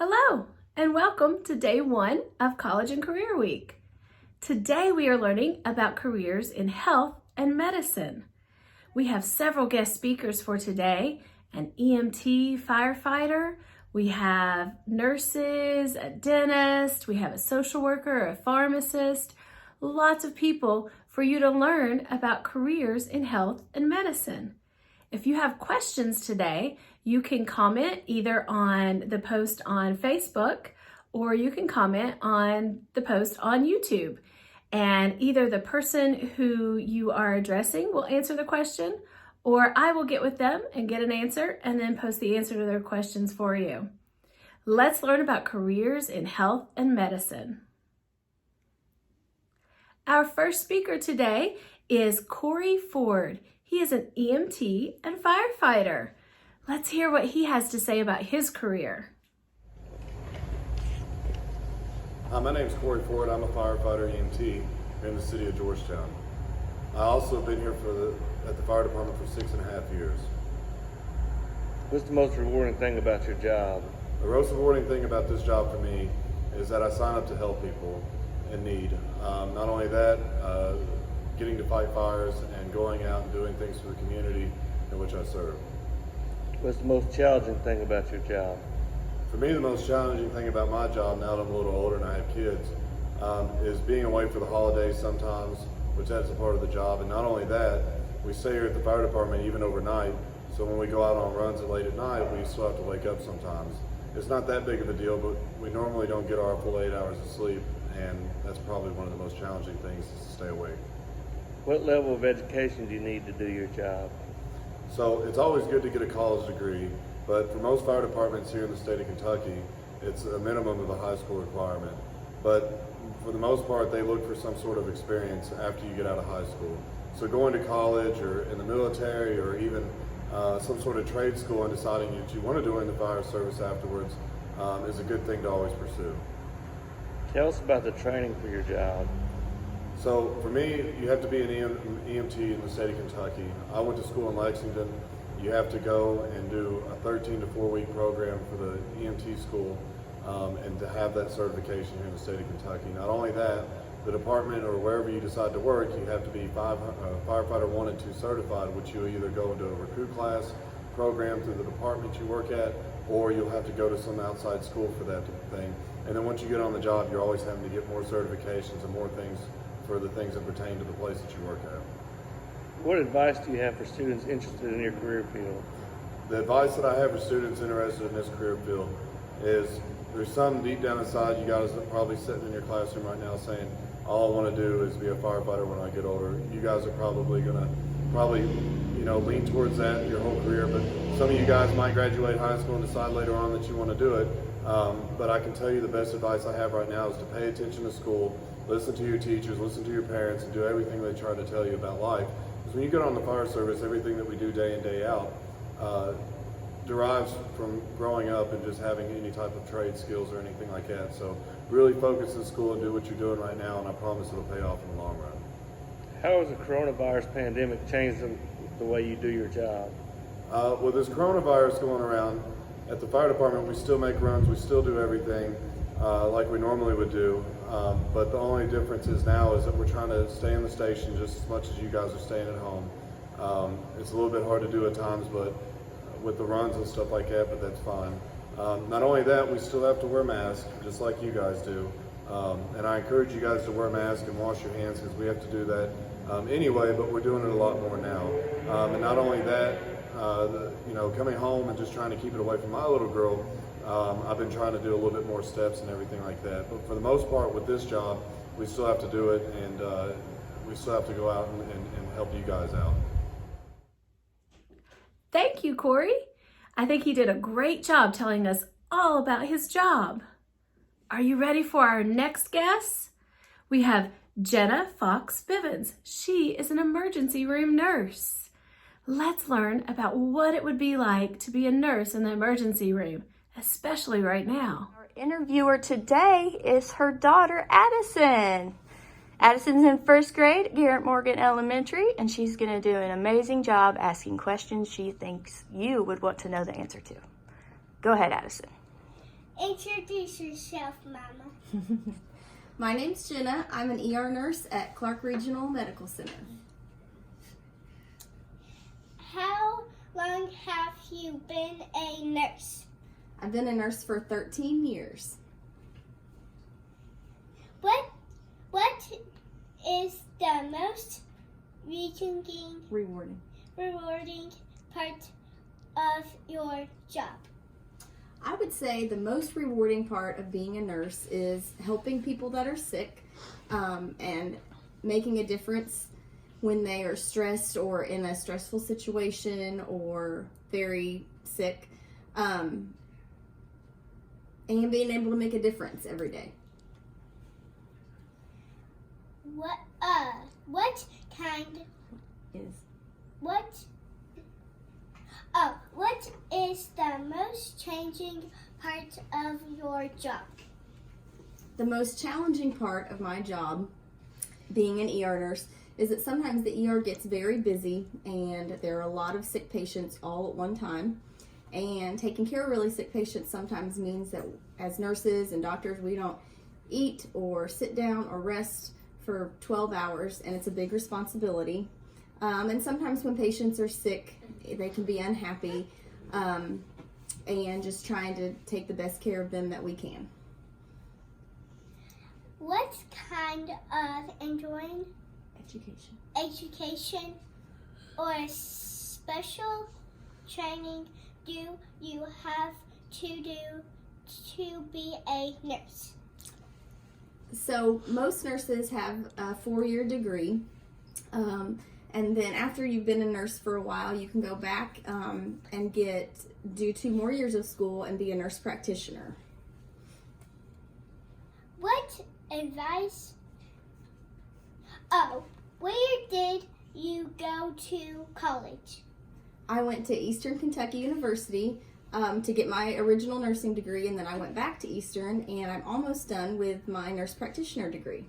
Hello, and welcome to day one of College and Career Week. Today we are learning about careers in health and medicine. We have several guest speakers for today, an EMT firefighter, we have nurses, a dentist, we have a social worker, a pharmacist, lots of people for you to learn about careers in health and medicine. If you have questions today, you can comment either on the post on Facebook or you can comment on the post on YouTube. And either the person who you are addressing will answer the question, or I will get with them and get an answer and then post the answer to their questions for you. Let's learn about careers in health and medicine. Our first speaker today is Corey Ford. He is an EMT and firefighter. Let's hear what he has to say about his career. Hi, my name is Corey Ford. I'm a firefighter EMT here in the city of Georgetown. I also have been here at the fire department for 6.5 years. What's the most rewarding thing about your job? The most rewarding thing about this job for me is that I sign up to help people in need. Not only that, getting to fight fires and going out and doing things for the community in which I serve. What's the most challenging thing about your job? For me, the most challenging thing about my job, now that I'm a little older and I have kids, is being away for the holidays sometimes, which that's a part of the job. And not only that, we stay here at the fire department even overnight, so when we go out on runs late at night, we still have to wake up sometimes. It's not that big of a deal, but we normally don't get our full 8 hours of sleep, and that's probably one of the most challenging things is to stay awake. What level of education do you need to do your job? So it's always good to get a college degree, but for most fire departments here in the state of Kentucky, it's a minimum of a high school requirement. But for the most part, they look for some sort of experience after you get out of high school. So going to college or in the military or even some sort of trade school and deciding that you want to join the fire service afterwards is a good thing to always pursue. Tell us about the training for your job. So for me, you have to be an EMT in the state of Kentucky. I went to school in Lexington. You have to go and do a 13 to 4 week program for the EMT school and to have that certification here in the state of Kentucky. Not only that, the department or wherever you decide to work, you have to be firefighter 1 and 2 certified, which you'll either go into a recruit class program through the department you work at, or you'll have to go to some outside school for that thing. And then once you get on the job, you're always having to get more certifications and more things for the things that pertain to the place that you work at. What advice do you have for students interested in your career field? The advice that I have for students interested in this career field is there's some deep down inside you guys are probably sitting in your classroom right now saying, all I want to do is be a firefighter when I get older. You guys are probably going to lean towards that your whole career, but some of you guys might graduate high school and decide later on that you want to do it. But I can tell you the best advice I have right now is to pay attention to school, listen to your teachers, listen to your parents, and do everything they try to tell you about life. Because when you get on the fire service, everything that we do day in, day out derives from growing up and just having any type of trade skills or anything like that. So really focus in school and do what you're doing right now, and I promise it'll pay off in the long run. How has the coronavirus pandemic changed the way you do your job? With this coronavirus going around, at the fire department, we still make runs, we still do everything like we normally would do. But the only difference is now is that we're trying to stay in the station just as much as you guys are staying at home. It's a little bit hard to do at times, but with the runs and stuff like that, but that's fine. Not only that, we still have to wear masks, just like you guys do. And I encourage you guys to wear masks and wash your hands because we have to do that anyway, but we're doing it a lot more now. And not only that, coming home and just trying to keep it away from my little girl, I've been trying to do a little bit more steps and everything like that. But for the most part with this job, we still have to do it, and we still have to go out and help you guys out. Thank you, Corey. I think he did a great job telling us all about his job. Are you ready for our next guest? We have Jenna Fox Bivens. She is an emergency room nurse. Let's learn about what it would be like to be a nurse in the emergency room, especially right now. Our interviewer today is her daughter, Addison. Addison's in first grade at Garrett Morgan Elementary, and she's going to do an amazing job asking questions she thinks you would want to know the answer to. Go ahead, Addison. Introduce yourself, Mama. My name's Jenna. I'm an ER nurse at Clark Regional Medical Center. How long have you been a nurse? I've been a nurse for 13 years. What is the most Rewarding. rewarding part of your job? I would say the most rewarding part of being a nurse is helping people that are sick and making a difference when they are stressed or in a stressful situation or very sick, and being able to make a difference every day. What kind Is what is the most challenging part of your job? the most challenging part of my job being an ER nurse is that sometimes the ER gets very busy and there are a lot of sick patients all at one time. And taking care of really sick patients sometimes means that as nurses and doctors, we don't eat or sit down or rest for 12 hours, and it's a big responsibility. And sometimes when patients are sick, they can be unhappy, and just trying to take the best care of them that we can. What kind of enjoying Education. or special training do you have to do to be a nurse? So most nurses have a 4-year degree, and then after you've been a nurse for a while, you can go back and do 2 more years of school and be a nurse practitioner. What advice? Where did you go to college? I went to Eastern Kentucky University to get my original nursing degree, and then I went back to Eastern, and I'm almost done with my nurse practitioner degree.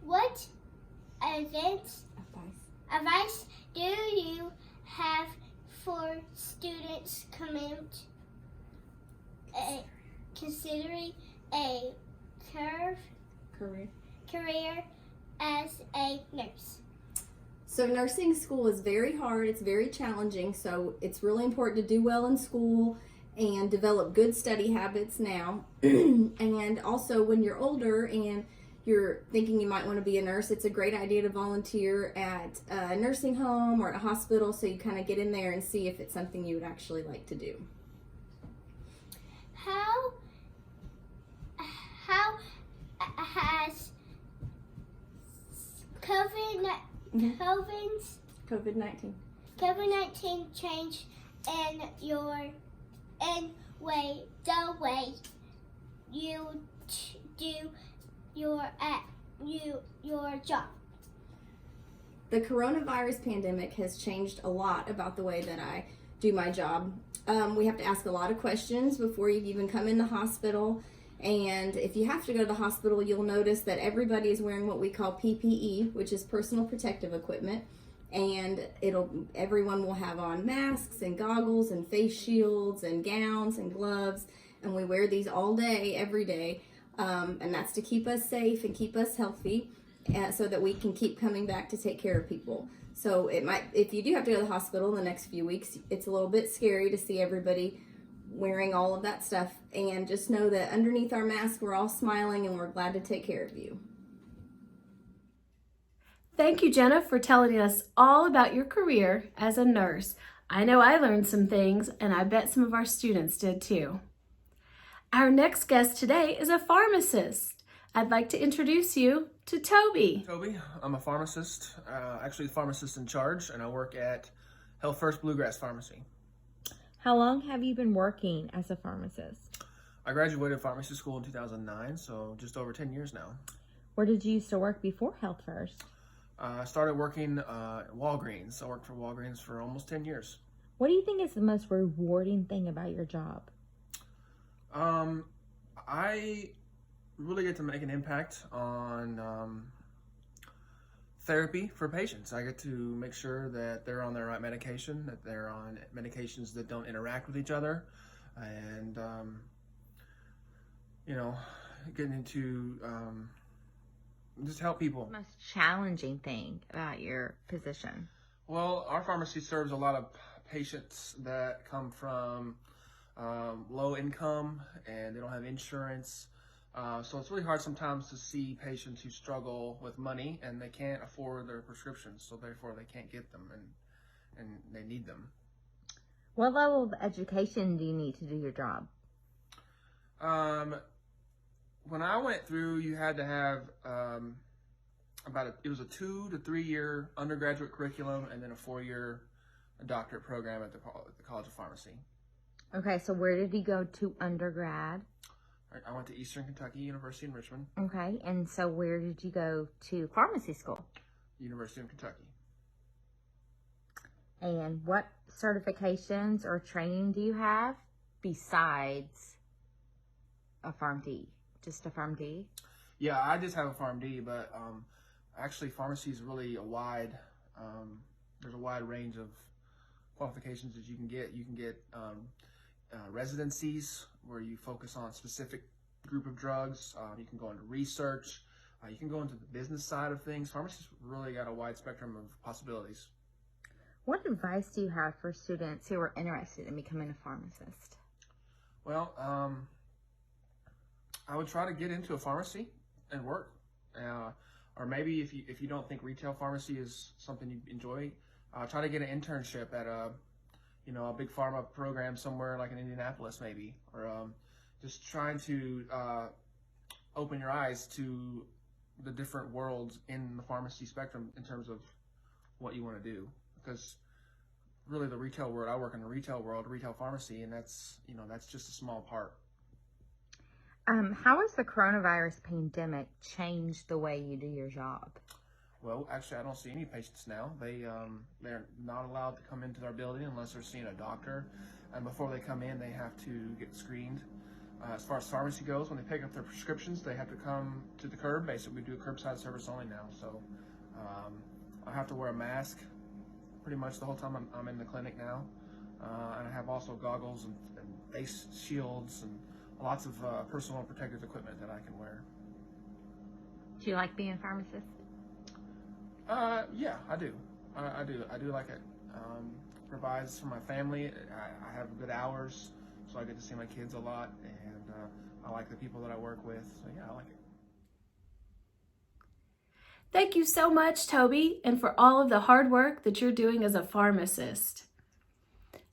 What advice do you have for students considering a career as a nurse? So nursing school is very hard, it's very challenging, so it's really important to do well in school and develop good study habits now. And also when you're older and you're thinking you might want to be a nurse, it's a great idea to volunteer at a nursing home or at a hospital, so you kind of get in there and see if it's something you would actually like to do. How has COVID-19. COVID-19 changed the way you do your job? The coronavirus pandemic has changed a lot about the way that I do my job. We have to ask a lot of questions before you even come in the hospital. And if you have to go to the hospital, you'll notice that everybody is wearing what we call PPE, which is personal protective equipment. And everyone will have on masks and goggles and face shields and gowns and gloves. And we wear these all day, every day. And that's to keep us safe and keep us healthy, so that we can keep coming back to take care of people. So if you do have to go to the hospital in the next few weeks, it's a little bit scary to see everybody wearing all of that stuff, and just know that underneath our mask we're all smiling and we're glad to take care of you. Thank you, Jenna, for telling us all about your career as a nurse. I know I learned some things, and I bet some of our students did too. Our next guest today is a pharmacist. I'd like to introduce you to Toby. Toby, I'm a pharmacist, actually the pharmacist in charge, and I work at Health First Bluegrass Pharmacy. How long have you been working as a pharmacist? I graduated pharmacy school in 2009, so just over 10 years now. Where did you used to work before Health First? I started working at Walgreens. I worked for Walgreens for almost 10 years. What do you think is the most rewarding thing about your job? I really get to make an impact on therapy for patients. I get to make sure that they're on the right medication, that they're on medications that don't interact with each other, and you know, getting into just help people. Most challenging thing about your position? Well, our pharmacy serves a lot of patients that come from low income and they don't have insurance. So it's really hard sometimes to see patients who struggle with money and they can't afford their prescriptions, so therefore they can't get them and they need them. What level of education do you need to do your job? When I went through, you had to have it was a 2 to 3 year undergraduate curriculum and then a 4-year doctorate program at the College of Pharmacy. Okay, so where did you go to undergrad? I went to Eastern Kentucky University in Richmond, Okay, and so where did you go to pharmacy school? University of Kentucky. And what certifications or training do you have besides a PharmD? Just a PharmD? Yeah, I just have a PharmD, but actually pharmacy is really there's a wide range of qualifications that you can get. You can get residencies where you focus on a specific group of drugs. You can go into research. You can go into the business side of things. Pharmacy's really got a wide spectrum of possibilities. What advice do you have for students who are interested in becoming a pharmacist? Well, I would try to get into a pharmacy and work. Or maybe if you don't think retail pharmacy is something you enjoy, try to get an internship at a big pharma program somewhere like in Indianapolis maybe, or just trying to open your eyes to the different worlds in the pharmacy spectrum in terms of what you want to do. Because really the retail world, I work in the retail world, retail pharmacy, and that's just a small part. How has the coronavirus pandemic changed the way you do your job? Well, actually, I don't see any patients now. They're not allowed to come into our building unless they're seeing a doctor, and before they come in, they have to get screened. As far as pharmacy goes, when they pick up their prescriptions, they have to come to the curb. Basically, we do a curbside service only now, so I have to wear a mask pretty much the whole time I'm in the clinic now, and I have also goggles and face shields and lots of personal protective equipment that I can wear. Do you like being a pharmacist? Yeah, I do. I do like it. Provides for my family. I have good hours, so I get to see my kids a lot, and I like the people that I work with. So yeah, I like it. Thank you so much, Toby, and for all of the hard work that you're doing as a pharmacist.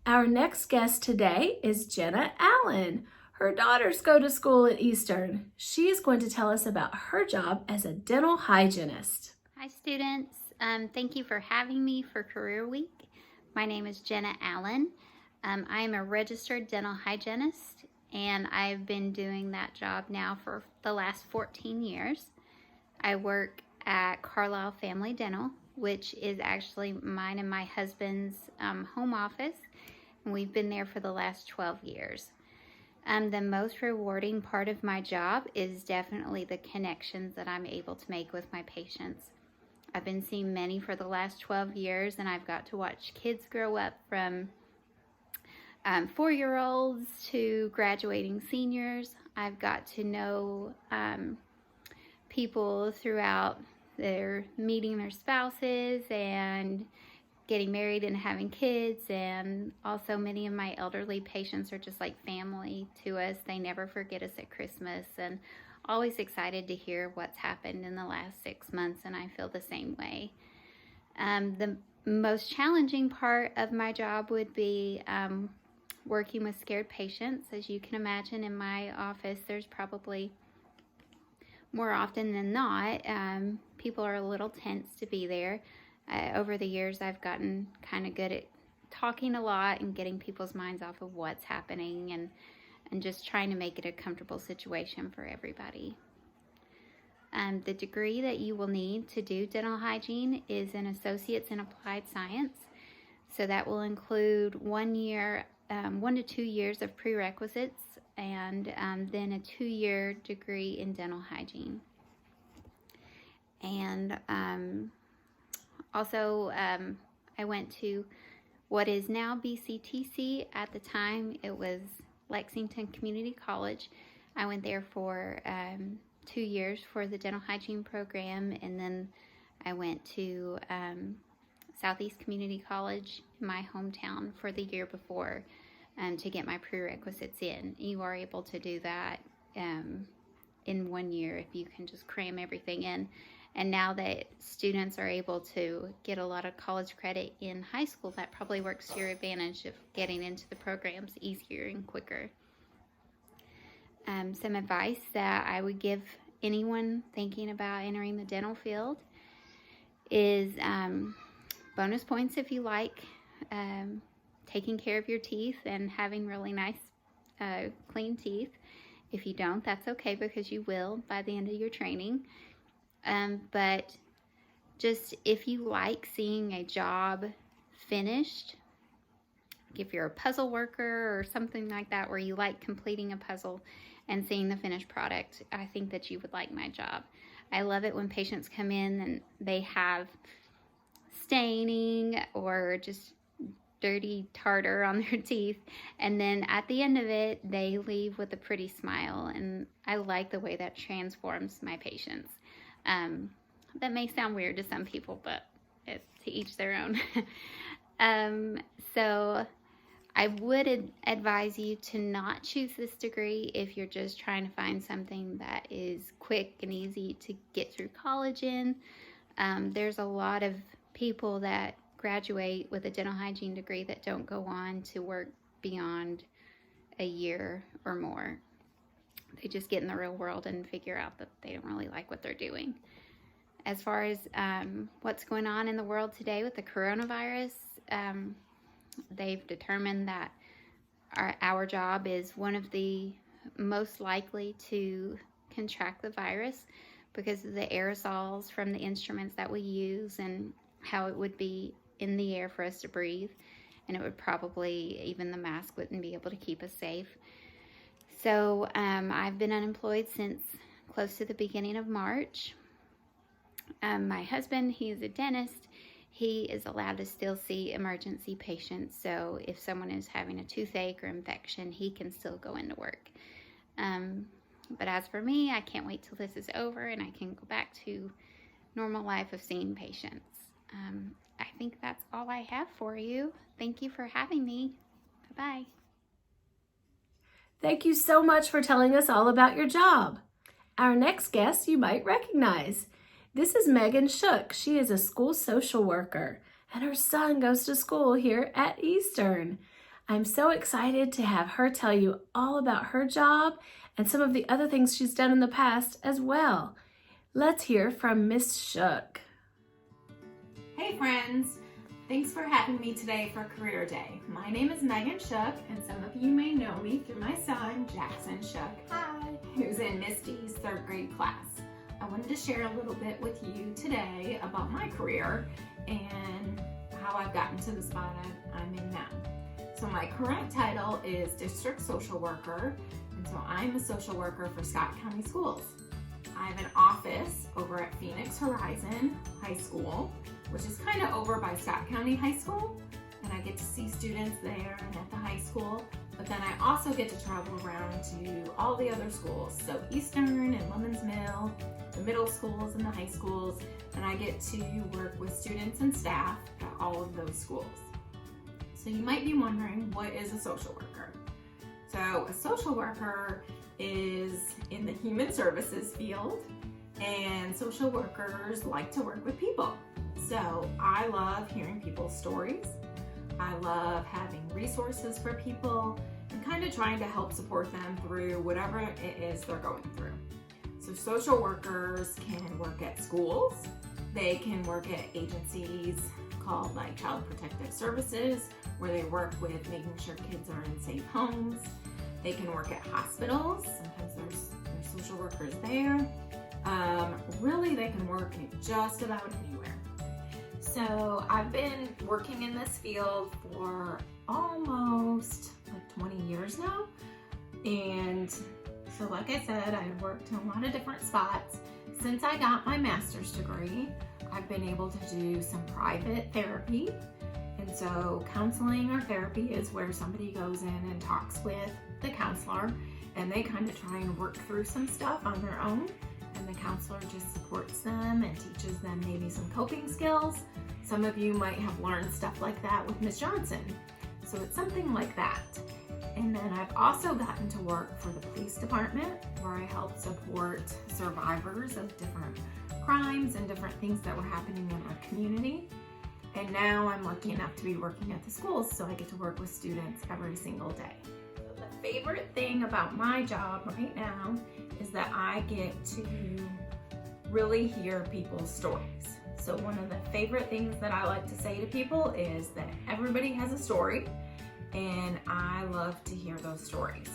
Our next guest today is Jenna Allen. Her daughters go to school at Eastern. She is going to tell us about her job as a dental hygienist. Hi students, thank you for having me for Career Week. My name is Jenna Allen. I am a registered dental hygienist and I've been doing that job now for the last 14 years. I work at Carlisle Family Dental, which is actually mine and my husband's home office, and we've been there for the last 12 years. The most rewarding part of my job is definitely the connections that I'm able to make with my patients. I've been seeing many for the last 12 years, and I've got to watch kids grow up from 4-year-olds to graduating seniors. I've got to know people throughout their meeting their spouses and getting married and having kids, and also many of my elderly patients are just like family to us. They never forget us at Christmas, and always excited to hear what's happened in the last 6 months, and I feel the same way. The most challenging part of my job would be working with scared patients. As you can imagine, in my office there's probably more often than not people are a little tense to be there. Over the years I've gotten kind of good at talking a lot and getting people's minds off of what's happening and just trying to make it a comfortable situation for everybody. The degree that you will need to do dental hygiene is an Associate's in Applied Science. So that will include 1 to 2 years of prerequisites, and then a 2-year degree in dental hygiene. And also, I went to what is now BCTC. At the time, it was Lexington Community College. I went there for 2 years for the dental hygiene program, and then I went to Southeast Community College in my hometown for the year before to get my prerequisites in. You are able to do that in 1 year if you can just cram everything in. And now that students are able to get a lot of college credit in high school, that probably works to your advantage of getting into the programs easier and quicker. Some advice that I would give anyone thinking about entering the dental field is bonus points if you like taking care of your teeth and having really nice clean teeth. If you don't, that's okay, because you will by the end of your training. But just if you like seeing a job finished, if you're a puzzle worker or something like that, where you like completing a puzzle and seeing the finished product, I think that you would like my job. I love it when patients come in and they have staining or just dirty tartar on their teeth, and then at the end of it they leave with a pretty smile, and I like the way that transforms my patients. That may sound weird to some people, but it's to each their own. So I would advise you to not choose this degree if you're just trying to find something that is quick and easy to get through college in. There's a lot of people that graduate with a dental hygiene degree that don't go on to work beyond a year or more. They just get in the real world and figure out that they don't really like what they're doing. As far as what's going on in the world today with the coronavirus, they've determined that our job is one of the most likely to contract the virus because of the aerosols from the instruments that we use and how it would be in the air for us to breathe, and it would probably, even the mask wouldn't be able to keep us safe. So I've been unemployed since close to the beginning of March. My husband, he's a dentist. He is allowed to still see emergency patients, so if someone is having a toothache or infection, he can still go into work. But as for me, I can't wait till this is over and I can go back to normal life of seeing patients. I think that's all I have for you. Thank you for having me. Bye-bye. Thank you so much for telling us all about your job. Our next guest you might recognize. This is Megan Shook. She is a school social worker, and her son goes to school here at Eastern. I'm so excited to have her tell you all about her job and some of the other things she's done in the past as well. Let's hear from Miss Shook. Hey friends, thanks for having me today for Career Day. My name is Megan Shook, and some of you may know me through my son, Jackson Shook, who's in Misty's 3rd grade class. I wanted to share a little bit with you today about my career and how I've gotten to the spot I'm in now. So my current title is District Social Worker, and so I'm a social worker for Scott County Schools. I have an office over at Phoenix Horizon High School, which is kind of over by Scott County High School, and I get to see students there and at the high school, but then I also get to travel around to all the other schools, so Eastern and Lemons Mill, the middle schools and the high schools, and I get to work with students and staff at all of those schools. So you might be wondering, what is a social worker? So a social worker is in the human services field, and social workers like to work with people. So I love hearing people's stories. I love having resources for people and kind of trying to help support them through whatever it is they're going through. So social workers can work at schools. They can work at agencies called like Child Protective Services, where they work with making sure kids are in safe homes. They can work at hospitals. Sometimes there's social workers there. Really, they can work in just about anywhere. So I've been working in this field for almost like 20 years now. And so like I said, I've worked in a lot of different spots. Since I got my master's degree, I've been able to do some private therapy. And So counseling or therapy is where somebody goes in and talks with the counselor, and they kind of try and work through some stuff on their own, and the counselor just supports them and teaches them maybe some coping skills. Some of you might have learned stuff like that with Ms. Johnson. So it's something like that. And then I've also gotten to work for the police department, where I help support survivors of different crimes and different things that were happening in our community. And now I'm lucky enough to be working at the schools, so I get to work with students every single day. The favorite thing about my job right now is that I get to really hear people's stories. So one of the favorite things that I like to say to people is that everybody has a story, and I love to hear those stories.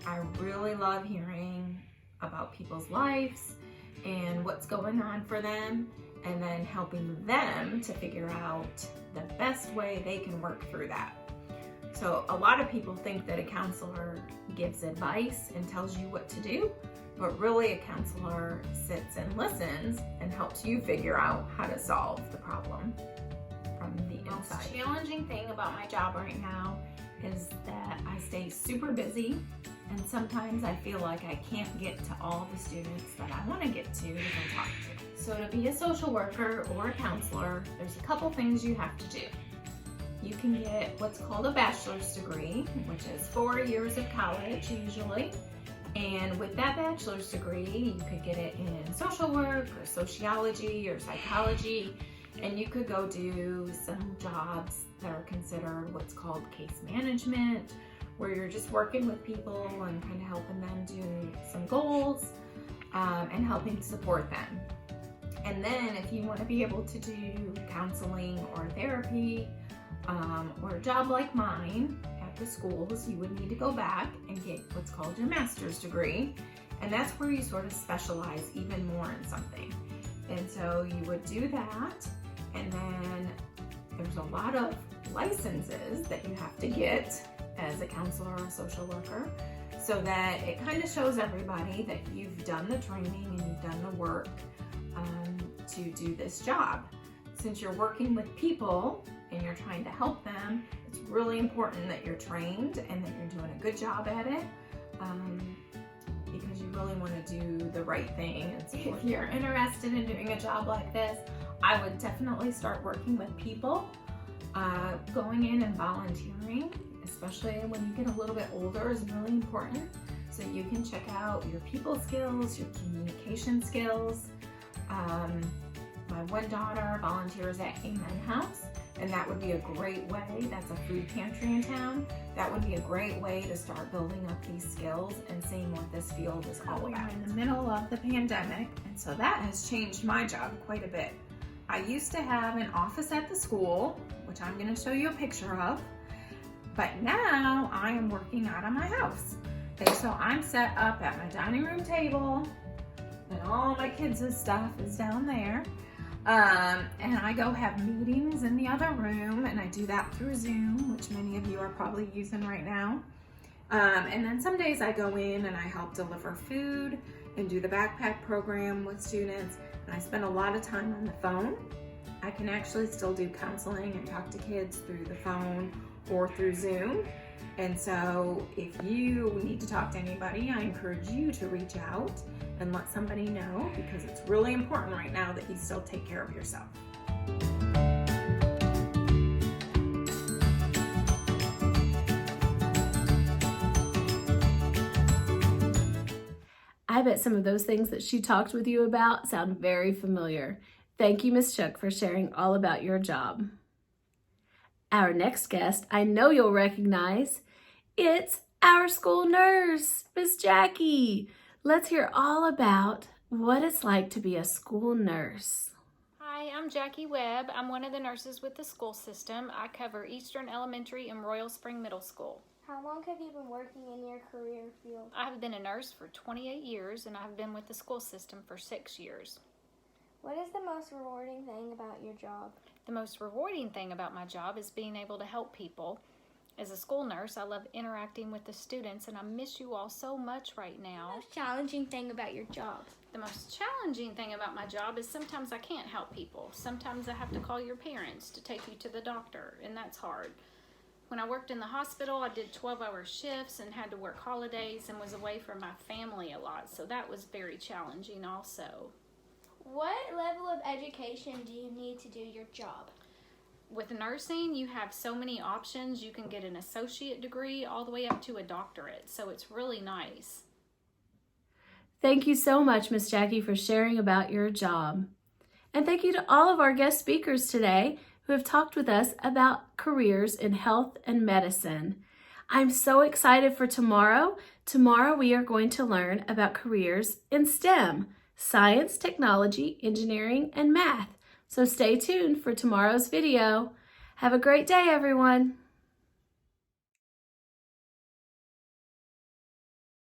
I really love hearing about people's lives and what's going on for them, and then helping them to figure out the best way they can work through that. So a lot of people think that a counselor gives advice and tells you what to do, but really a counselor sits and listens and helps you figure out how to solve the problem from the inside. The challenging thing about my job right now is that I stay super busy, and sometimes I feel like I can't get to all the students that I want to get to go talk to. So to be a social worker or a counselor, there's a couple things you have to do. You can get what's called a bachelor's degree, which is 4 years of college usually. And with that bachelor's degree, you could get it in social work or sociology or psychology, and you could go do some jobs that are considered what's called case management, where you're just working with people and kind of helping them do some goals and helping to support them. And then if you want to be able to do counseling or therapy or a job like mine at the schools, you would need to go back and get what's called your master's degree. And that's where you sort of specialize even more in something. And so you would do that, and then there's a lot of licenses that you have to get as a counselor or a social worker, so that it kind of shows everybody that you've done the training and you've done the work to do this job. Since you're working with people and you're trying to help them, it's really important that you're trained and that you're doing a good job at it, because you really want to do the right thing. And so if you're interested in doing a job like this, I would definitely start working with people. Going in and volunteering, especially when you get a little bit older, is really important. So you can check out your people skills, your communication skills. My one daughter volunteers at Amen House, and that would be a great way. That's a food pantry in town. That would be a great way to start building up these skills and seeing what this field is all about. We're in the middle of the pandemic, and so that has changed my job quite a bit. I used to have an office at the school, which I'm going to show you a picture of, but now I am working out of my house. And so I'm set up at my dining room table, and all my kids' stuff is down there. And I go have meetings in the other room, and I do that through Zoom, which many of you are probably using right now. And then some days I go in and I help deliver food and do the backpack program with students, and I spend a lot of time on the phone. I can actually still do counseling and talk to kids through the phone or through Zoom. And so if you need to talk to anybody, I encourage you to reach out and let somebody know, because it's really important right now that you still take care of yourself. I bet some of those things that she talked with you about sound very familiar. Thank you, Ms. Shook, for sharing all about your job. Our next guest, I know you'll recognize. It's our school nurse, Miss Jackie. Let's hear all about what it's like to be a school nurse. Hi, I'm Jackie Webb. I'm one of the nurses with the school system. I cover Eastern Elementary and Royal Spring Middle School. How long have you been working in your career field? I have been a nurse for 28 years, and I've been with the school system for 6 years. What is the most rewarding thing about your job? The most rewarding thing about my job is being able to help people. As a school nurse, I love interacting with the students, and I miss you all so much right now. What's the most challenging thing about your job? The most challenging thing about my job is sometimes I can't help people. Sometimes I have to call your parents to take you to the doctor, and that's hard. When I worked in the hospital, I did 12-hour shifts and had to work holidays and was away from my family a lot, so that was very challenging also. What level of education do you need to do your job? With nursing, you have so many options. You can get an associate degree all the way up to a doctorate, so it's really nice. Thank you so much, Miss Jackie, for sharing about your job. And thank you to all of our guest speakers today who have talked with us about careers in health and medicine. I'm so excited for tomorrow. Tomorrow we are going to learn about careers in STEM, science, technology, engineering, and math. So stay tuned for tomorrow's video. Have a great day, everyone.